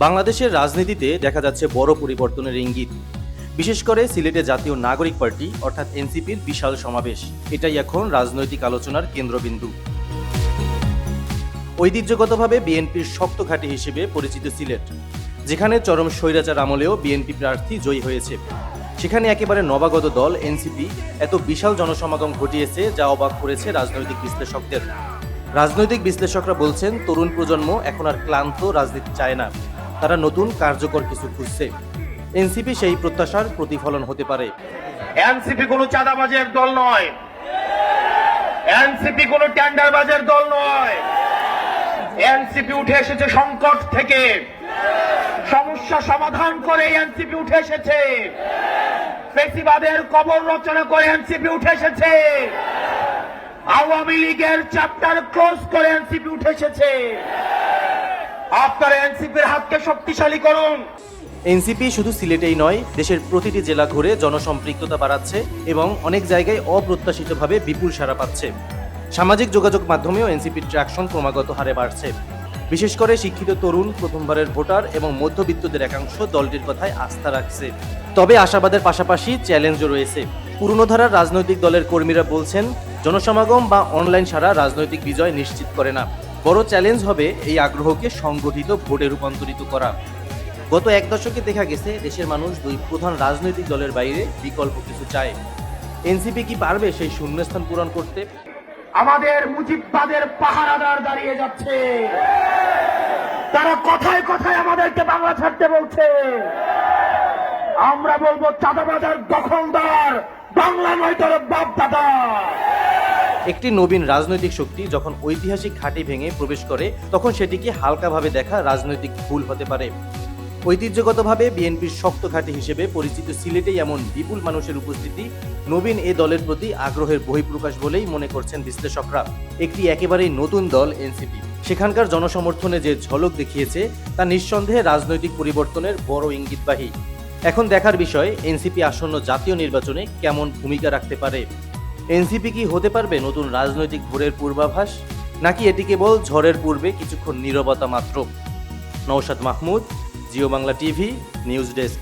বাংলাদেশের রাজনীতিতে দেখা যাচ্ছে বড় পরিবর্তনের ইঙ্গিত। বিশেষ করে সিলেটে জাতীয় নাগরিক পার্টি অর্থাৎ এনসিপির বিশাল সমাবেশ, এটাই এখন রাজনৈতিক আলোচনার কেন্দ্রবিন্দু। ঐতিহ্যগতভাবে বিএনপির শক্ত ঘাঁটি হিসেবে পরিচিত সিলেট, যেখানে চরম স্বৈরাচার আমলেও বিএনপি প্রার্থী জয়ী হয়েছে, সেখানে একেবারে নবাগত দল এনসিপি এত বিশাল জনসমাগম ঘটিয়েছে যা অবাক করেছে রাজনৈতিক বিশ্লেষকদের। রাজনৈতিক বিশ্লেষকরা বলছেন, তরুণ প্রজন্ম এখন আর ক্লান্ত রাজনীতি চায় না, তারা নতুন কার্যকর কিছু খুঁজছে। এনসিপি সেই প্রত্যাশার প্রতিফলন হতে পারে। এনসিপি কোনো চাঁদাবাজের দল নয়, এনসিপি কোনো টেন্ডারবাজের দল নয়। এনসিপি উঠে এসেছে সংকট থেকে, সমস্যা সমাধান করে এনসিপি উঠে এসেছে, ফ্যাসিবাদের কবর রচনা করে এনসিপি উঠে এসেছে, আওয়ামী লীগের চ্যাপ্টার ক্লোজ করে এনসিপি উঠে এসেছে। আপনারা এনসিপির হাতকে শক্তিশালী করুন। এনসিপি শুধু সিলেটেই নয়, দেশের প্রতিটি জেলা ঘুরে জনসম্পৃক্ততা বাড়াচ্ছে এবং অনেক জায়গায় অপ্রত্যাশিতভাবে বিপুল সাড়া পাচ্ছে। সামাজিক যোগাযোগ মাধ্যমেও এনসিপির ট্র্যাকশন ক্রমাগত হারে বাড়ছে। বিশেষ করে শিক্ষিত তরুণ, প্রথমবারের ভোটার এবং মধ্যবিত্তদের একাংশ দলটির কথায় আস্থা রাখছে। তবে আশাবাদের পাশাপাশি চ্যালেঞ্জও রয়েছে। পুরনো ধারার রাজনৈতিক দলের কর্মীরা বলছেন, জনসমাগম বা অনলাইন সারা রাজনৈতিক বিজয় নিশ্চিত করে না। বড় চ্যালেঞ্জ হবে এই আগ্রহকে সংগঠিত ভোটে রূপান্তরিত করা। গত এক দশকে দেখা গেছে, দেশের মানুষ দুই প্রধান রাজনৈতিক দলের বাইরে বিকল্প কিছু চায়। এনসিপি কি পারবে সেই শূন্যস্থান পূরণ করতে? আমাদের মুজিববাদের পাহারাদার দাঁড়িয়ে যাচ্ছে, তারা কথায় কথায় আমাদেরকে বাংলা ছাড়তে বলছে। আমরা বলবো, চাঁদাবাজার দখলদার বাংলা নয়, তোর বাপ দাদা। একটি নবীন রাজনৈতিক শক্তি যখন ঐতিহাসিক ঘাঁটি ভেঙে প্রবেশ করে, তখন সেটিকে হালকাভাবে দেখা রাজনৈতিক ভুল হতে পারে। ঐতিহ্যগতভাবে বিএনপির শক্ত ঘাঁটি হিসেবে পরিচিত সিলেটেই এমন বিপুল মানুষের উপস্থিতি নবীন এ দলের প্রতি আগ্রহের বহিঃপ্রকাশ বলেই মনে করছেন বিশ্লেষকরা। একটি একেবারেই নতুন দল এনসিপি, সেখানকার জনসমর্থনে যে ঝলক দেখিয়েছে তা নিঃসন্দেহে রাজনৈতিক পরিবর্তনের বড় ইঙ্গিতবাহী। এখন দেখার বিষয়, এনসিপি আসন্ন জাতীয় নির্বাচনে কেমন ভূমিকা রাখতে পারে। এনসিপি কি হতে পারবে নতুন রাজনৈতিক ভোরের পূর্বাভাস, নাকি এটি কেবল ঝড়ের পূর্বে কিছুক্ষণ নীরবতা মাত্র? Naushad Mahmud, Jio Bangla TV, news desk.